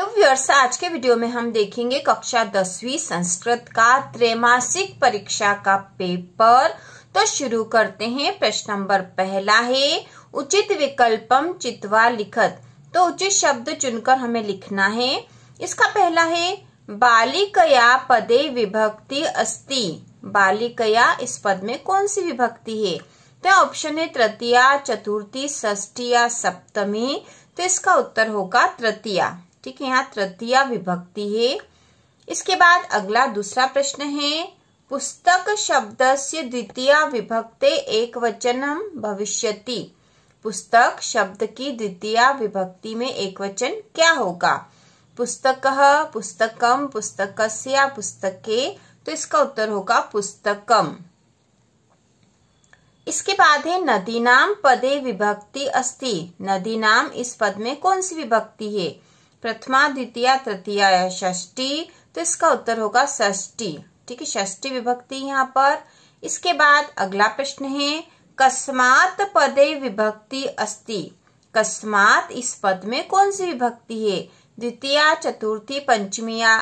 Hello viewers, आज के video में हम देखेंगे कक्षा 10वीं संस्कृत का त्रैमासिक परीक्षा का पेपर। तो शुरू करते हैं। प्रश्न नंबर पहला है उचित विकल्पम चित्वा लिखत। तो उचित शब्द चुनकर हमें लिखना है। इसका पहला है बालिकया पदे विभक्ति अस्ति। बालिकया इस पद में कौन सी विभक्ति है? तो ऑप्शन है तृतीया, चतुर्थी, षष्ठी या सप्तमी। तो इसका उत्तर होगा तृतीया। ठीक है, यहाँ तृतीया विभक्ति है। इसके बाद अगला दूसरा प्रश्न है पुस्तक शब्दस्य द्वितीया विभक्ते एकवचनम भविष्यति। पुस्तक शब्द की द्वितीया विभक्ति में एकवचन क्या होगा? पुस्तकः, पुस्तकम, पुस्तकस्य या पुस्तके। तो इसका उत्तर होगा पुस्तकम। इसके बाद है नदीनाम पदे विभक्ति अस्ति। नदीनाम इस पद में कौन सी विभक्ति है? प्रथमा, द्वितीया, तृतीया या षष्ठी। तो इसका उत्तर होगा षष्ठी। ठीक है, षष्ठी विभक्ति यहाँ पर। इसके बाद अगला प्रश्न है कस्मात पदे विभक्ति अस्ति। कस्मात इस पद में कौन सी विभक्ति है? द्वितीया, चतुर्थी, पंचमी या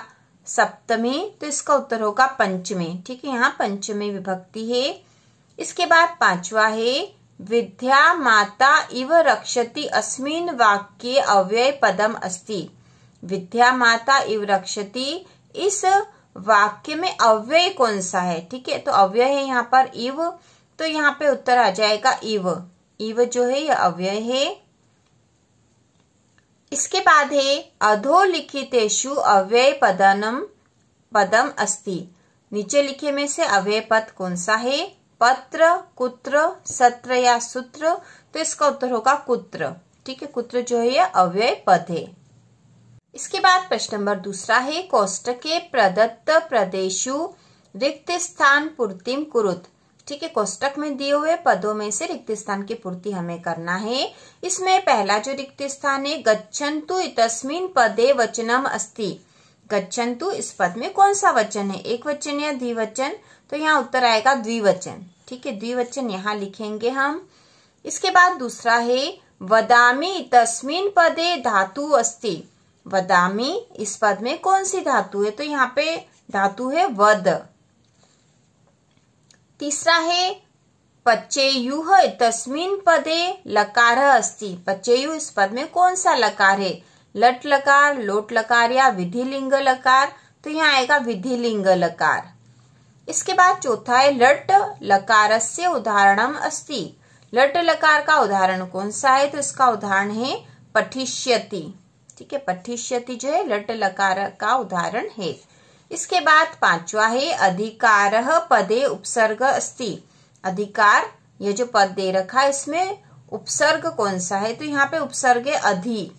सप्तमी। तो इसका उत्तर होगा पंचमी। ठीक है, यहाँ पंचमी विभक्ति है। इसके बाद पांचवा है विद्या माता इव रक्षति अस्मिन् वाक्ये अव्यय पदम अस्ति। विद्या माता इव रक्षति इस वाक्य में अव्यय कौन सा है? ठीक है, तो अव्यय है यहाँ पर इव। तो यहाँ पे उत्तर आ जाएगा इव। इव जो है यह अव्यय है। इसके बाद है अधोलिखितेषु अव्यय पदम अस्ति। नीचे लिखे में से अव्यय पद कौन सा है? पत्र, कुत्र, सत्र या सूत्र। तो इसका उत्तर होगा कुत्र। ठीक है, कुत्र जो है यह अव्यय पद है। इसके बाद प्रश्न नंबर दूसरा है कोष्टके प्रदत्त प्रदेशु रिक्त स्थान पूर्तिम कुरुत। ठीक है, कोष्टक में दिए हुए पदों में से रिक्त स्थान की पूर्ति हमें करना है। इसमें पहला जो रिक्त स्थान है गच्छन्तु इतस्मिन् पदे वचनम अस्ति। गच्छन्तु इस पद में कौन सा वचन है? एक वचन या द्विवचन? तो यहाँ उत्तर आएगा द्विवचन। ठीक है, द्विवचन यहाँ लिखेंगे हम। इसके बाद दूसरा है वदामि तस्मिन् पदे धातु अस्ति। वदामि इस पद में कौन सी धातु है? तो यहाँ पे धातु है वद। तीसरा है पचेयुः तस्मिन् पदे लकारः अस्ति। पचेयु इस पद में कौन सा लकार है? लट लकार, लोट लकार या विधिलिंग लकार। तो यहाँ आएगा विधिलिंग लकार। इसके बाद चौथा है लट लकारस्य उदाहरणम अस्ति। लट लकार का उदाहरण कौन सा है? तो इसका उदाहरण है पठिष्यति। ठीक है, पठिष्यति जो है लट लकार का उदाहरण है। इसके बाद पांचवा है अधिकारः पदे उपसर्ग अस्ति। अधिकार ये जो पद दे रखा है इसमें उपसर्ग कौन सा है? तो यहाँ पे उपसर्ग है अधि।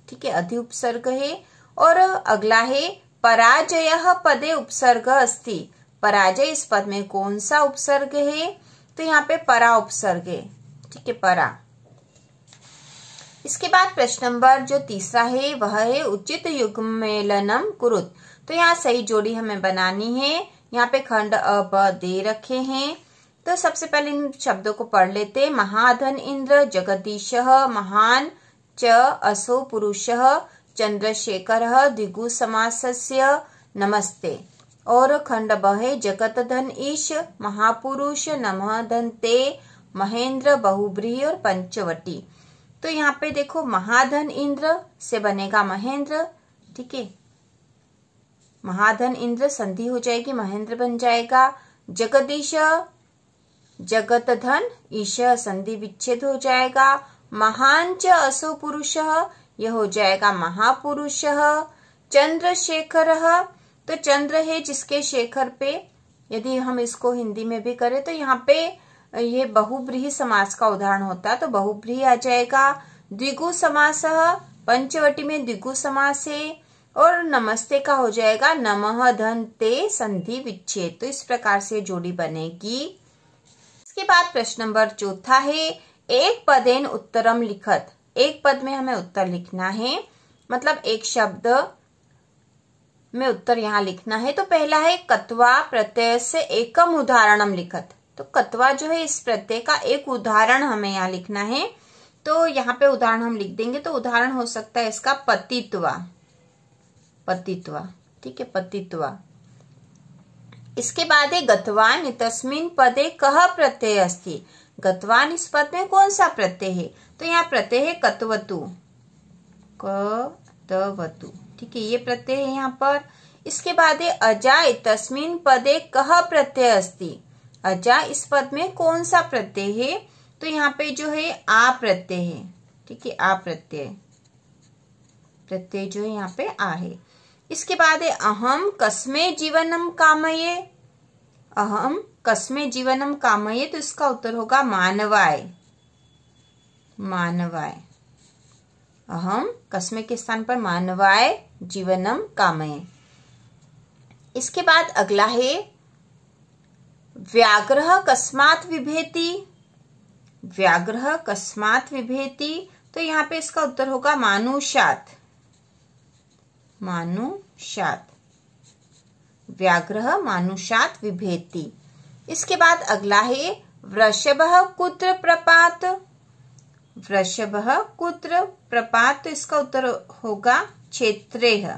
ठीक है, अधि उपसर्ग है। और अगला है पराजयः पदे उपसर्ग अस्ति। पराजय इस पद में कौन सा उपसर्ग है? तो यहाँ पे परा उपसर्ग है। ठीक है, परा। इसके बाद प्रश्न नंबर जो तीसरा है वह है उचित युग्मेलनम कुरुत। तो यहाँ सही जोड़ी हमें बनानी है। यहाँ पे खंड अ ब दे रखे हैं। तो सबसे पहले इन शब्दों को पढ़ लेते। महाधन इंद्र जगदीशः महान च असो पुरुषः चंद्रशेखरः द्विगु समासस्य नमस्ते। और खंड ब है जगत धन ईश महापुरुष नमः धनते महेंद्र बहुब्रीहि और पंचवटी। तो यहाँ पे देखो महाधन इंद्र से बनेगा महेंद्र। ठीक है, महाधन इंद्र संधि हो जाएगी, महेंद्र बन जाएगा। जगदीश जगत धन ईश संधि विच्छेद हो जाएगा। महान च असो पुरुषः यह हो जाएगा महापुरुषः। चंद्रशेखरः तो चंद्र है जिसके शेखर पे, यदि हम इसको हिंदी में भी करें तो यहाँ पे ये बहुब्रीहि समास का उदाहरण होता है, तो बहुब्रीहि आ जाएगा। द्विगु समासः पंचवटी में द्विगु समास है। और नमस्ते का हो जाएगा नमः धन ते संधि विच्छेद। तो इस प्रकार से जोड़ी बनेगी। इसके बाद प्रश्न नंबर चौथा है एक पदेन उत्तरम लिखत। एक पद में हमें उत्तर लिखना है, मतलब एक शब्द में उत्तर यहाँ लिखना है। तो पहला है कत्वा प्रत्यय से एकम उदाहरणम लिखत। तो कत्वा जो है इस प्रत्यय का एक उदाहरण हमें यहाँ लिखना है। तो यहाँ पे उदाहरण हम लिख देंगे। तो उदाहरण हो सकता है इसका पतित्वा। पतित्वा, ठीक है, पतित्वा। इसके बाद है गतवान तस्मिन पदे कह प्रत्यय अस्ति। गतवान इस पद में कौन सा प्रत्यय है? तो यहाँ प्रत्यय है कतवतु, कतवतु, ठीक है, ये प्रत्यय है यहाँ पर। इसके बाद है अजा तस्मिन पदे कह प्रत्यय अस्ति। अजा इस पद में कौन सा प्रत्यय है? तो यहाँ पे जो है आ प्रत्यय है, ठीक है, आ प्रत्यय, प्रत्यय जो है यहाँ पे आ है। इसके बाद है अहम कस्मे जीवनम कामये। अहम कस्मे जीवनम कामये, तो इसका उत्तर होगा मानवाय, मानवाय। अहम कस्मे के स्थान पर मानवाय जीवनम कामये। इसके बाद अगला है व्याघ्रः कस्मात् विभेति। व्याघ्रः कस्मात् विभेति, तो यहाँ पे इसका उत्तर होगा मानुषात्, मानुषात्। व्याघ्रः मानुषात् विभेति। इसके बाद अगला है वृषभः कुत्र प्रपात। वृषभः कुत्र प्रपात, तो इसका उत्तर होगा क्षेत्रेह,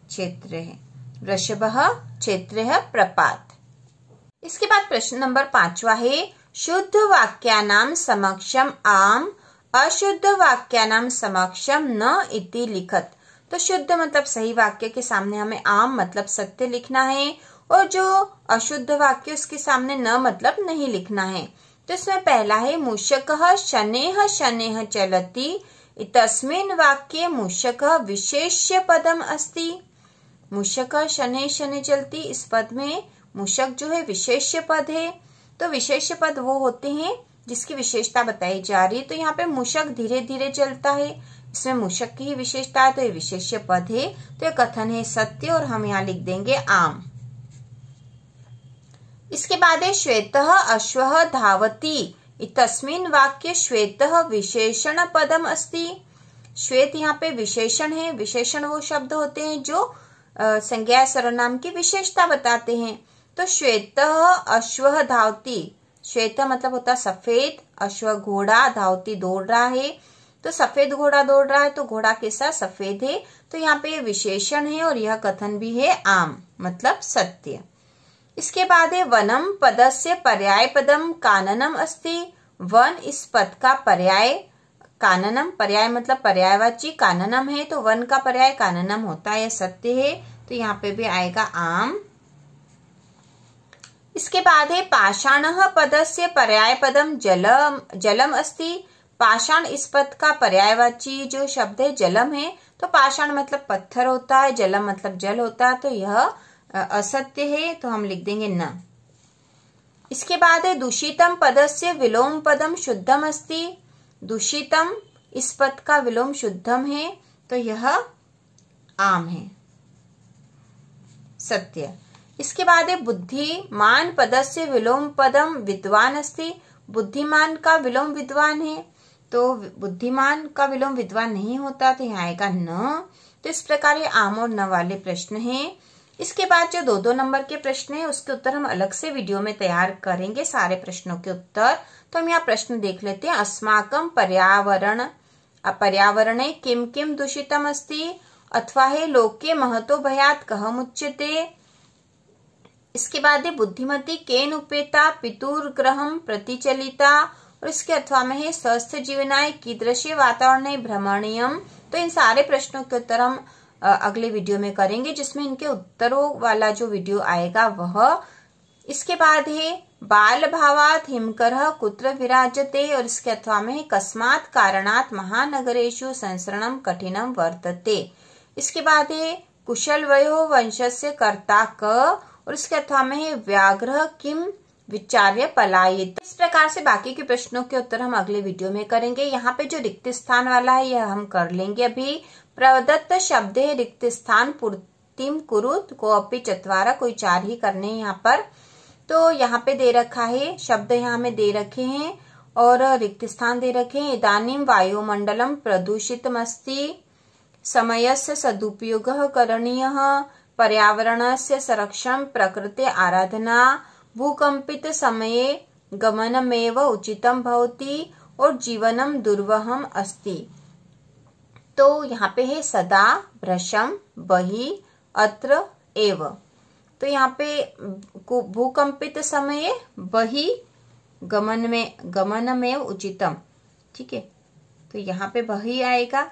क्षेत्रेह। वृषभः क्षेत्रेह प्रपात। इसके बाद प्रश्न नंबर 5वां है शुद्ध वाक्यानां समक्षम आम, अशुद्ध वाक्यानां समक्षम न इति लिखत। तो शुद्ध मतलब सही वाक्य के सामने हमें आम मतलब सत्य लिखना है, और जो अशुद्ध वाक्य उसके सामने न मतलब नहीं लिखना है। तो इसमें पहला है मूषकः शनैः शनैः चलति। तस्मिन् वाक्ये मूषकः विशेष्य पदम अस्ति। मूषकः शनैः शनैः चलति, इस पद में मूषक जो है विशेष्य पद है। तो विशेष्य पद वो होते हैं जिसकी विशेषता बताई जा रही है। तो यहाँ पे मूषक धीरे धीरे चलता है, इसमें मूषक की ही विशेषता है, तो ये विशेष्य पद है। तो ये कथन है सत्य, और हम यहाँ लिख देंगे आम। इसके बाद है श्वेतः अश्वः धावति। तस्मिन् वाक्ये श्वेतः विशेषण पदम अस्ति। श्वेत यहाँ पे विशेषण है। विशेषण वो शब्द होते हैं जो संज्ञा सर्वनाम की विशेषता बताते हैं। तो श्वेतः अश्वः धावति, श्वेत मतलब होता सफेद, अश्व घोड़ा, धावति दौड़ रहा है। तो सफेद घोड़ा दौड़ रहा है, तो घोड़ा कैसा? सफेद है। तो यहाँ पे विशेषण है, और यह कथन भी है आम मतलब सत्य। इसके बाद है वनम पदस्य पर्याय पदम काननम अस्ति। वन इस पद का पर्याय, काननम पर्याय मतलब पर्यायवाची, काननम है, तो वन का पर्याय काननम होता है, यह सत्य है। तो यहाँ पे भी आएगा आम। इसके बाद है पाषाणः पदस्य पर्याय पदम जलम, जलम अस्ति। पाषाण इस पद का पर्यायवाची जो शब्द है जलम है। तो पाषाण मतलब पत्थर होता है, जलम मतलब जल होता है, तो यह असत्य है, तो हम लिख देंगे न। इसके बाद है दूषितम पदस्य विलोम पदम शुद्धम अस्ति। दूषितम इस पद का विलोम शुद्धम है, तो यह आम है, सत्य। इसके बाद है बुद्धिमान पदस्य विलोम पदम विद्वान अस्ति। बुद्धिमान का विलोम विद्वान है, तो बुद्धिमान का विलोम विद्वान नहीं होता, तो यहाँ आएगा न। तो इस प्रकार ये आम और न वाले प्रश्न हैं। इसके बाद जो 2-2 नंबर के प्रश्न हैं उसके उत्तर हम अलग से वीडियो में तैयार करेंगे, सारे प्रश्नों के उत्तर। तो हम यहाँ प्रश्न देख लेते हैं। अस्माकं पर्यावरणे किम किम दूषितम अस्ति, अथवा है लोके महतो भयात् कहमुच्यते। इसके बाद है बुद्धिमती केन उपेता पितुर्ग्रहं प्रतिचलिता, और इसके अथवा में है स्वस्थ जीवनाय कीदृशे वातावरणे भ्रमणीयम। तो इन सारे प्रश्नों के उत्तर हम अगले वीडियो में करेंगे, जिसमें इनके उत्तरों वाला जो वीडियो आएगा वह। इसके बाद है बाल भावात हिमकरः कुत्र विराजते, और इसके अथवा में है कस्मात् कारणात् महानगरेषु संसरणं कठिनं वर्तते। इसके बाद है कुशल वयो वंशस्य कर्ता क, और इसके अथवा में है व्याघ्र किम विचार्य पलायित। इस प्रकार से बाकी के प्रश्नों के उत्तर हम अगले वीडियो में करेंगे। यहाँ पे जो रिक्त स्थान वाला है यह हम कर लेंगे अभी। प्रदत्त शब्द है रिक्त स्थान पूर्तिम कुरुत को अपि चत्वारा, कोई 4 ही करने हैं यहाँ पर। तो यहाँ पे दे रखा है शब्द, यहाँ में दे रखे हैं और रिक्त स्थान दे रखे हैं। इदानीं वायुमंडलम प्रदूषितमस्ति, समयस्य सदुपयोगः करणीयः, पर्यावरणस्य संरक्षणं प्रकृते आराधना, भूकंपित समये गमनमेव उचितं भवति, और जीवनम दुर्वहम अस्ति। तो यहाँ पे है सदा, भ्रशम, बहि, अत्र, एव। तो यहाँ पे भूकंपित समय बहि गमन में उचितम, ठीक है, तो यहाँ पे बहि आएगा।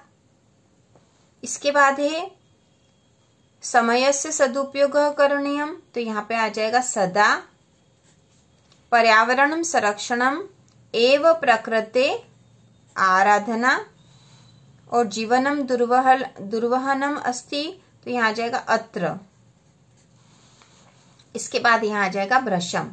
इसके बाद है समयस्य सदुपयोग करणीयम, तो यहाँ पे आ जाएगा सदा, पर्यावरणम संरक्षणम एव प्रकृते आराधना, और जीवनम दुर्वहनम अस्ति, तो यहाँ आ जाएगा अत्र। इसके बाद यहाँ आ जाएगा भ्रशम,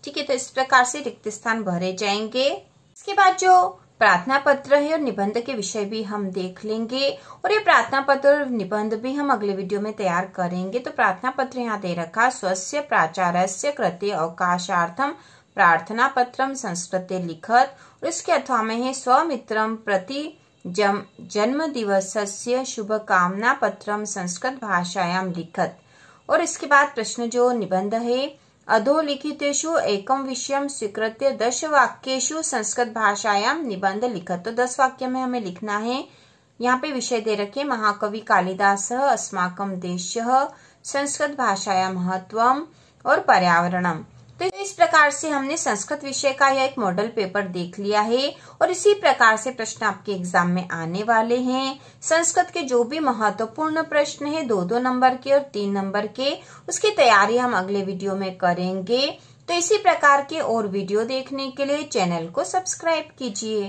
ठीक है। तो इस प्रकार से रिक्त स्थान भरे जाएंगे। इसके बाद जो प्रार्थना पत्र है और निबंध के विषय भी हम देख लेंगे, और ये प्रार्थना पत्र और निबंध भी हम अगले वीडियो में तैयार करेंगे। तो प्रार्थना पत्र यहाँ दे रखा, स्वस्य प्राचार्यस्य कृते अवकाशार्थम प्रार्थना पत्रम संस्कृते लिखत, और इसके अथवा में है स्वमित्रम प्रति जन्म दिवसस्य शुभकामना पत्रम संस्कृत भाषायाम लिखत। और इसके बाद प्रश्न जो निबंध है, अधोलिखितेषु एकम विषयम स्वीकृत्य 10 वाक्येषु संस्कृत भाषायाम निबंध लिखत। तो 10 वाक्य में हमें लिखना है। यहाँ पे विषय दे रखे, महाकवि कालिदास अस्माकं देशः, संस्कृत भाषायां महत्वम और पर्यावरणम। तो इस प्रकार से हमने संस्कृत विषय का यह एक मॉडल पेपर देख लिया है, और इसी प्रकार से प्रश्न आपके एग्जाम में आने वाले हैं। संस्कृत के जो भी महत्वपूर्ण प्रश्न है 2-2 नंबर के और 3 नंबर के, उसकी तैयारी हम अगले वीडियो में करेंगे। तो इसी प्रकार के और वीडियो देखने के लिए चैनल को सब्सक्राइब कीजिए।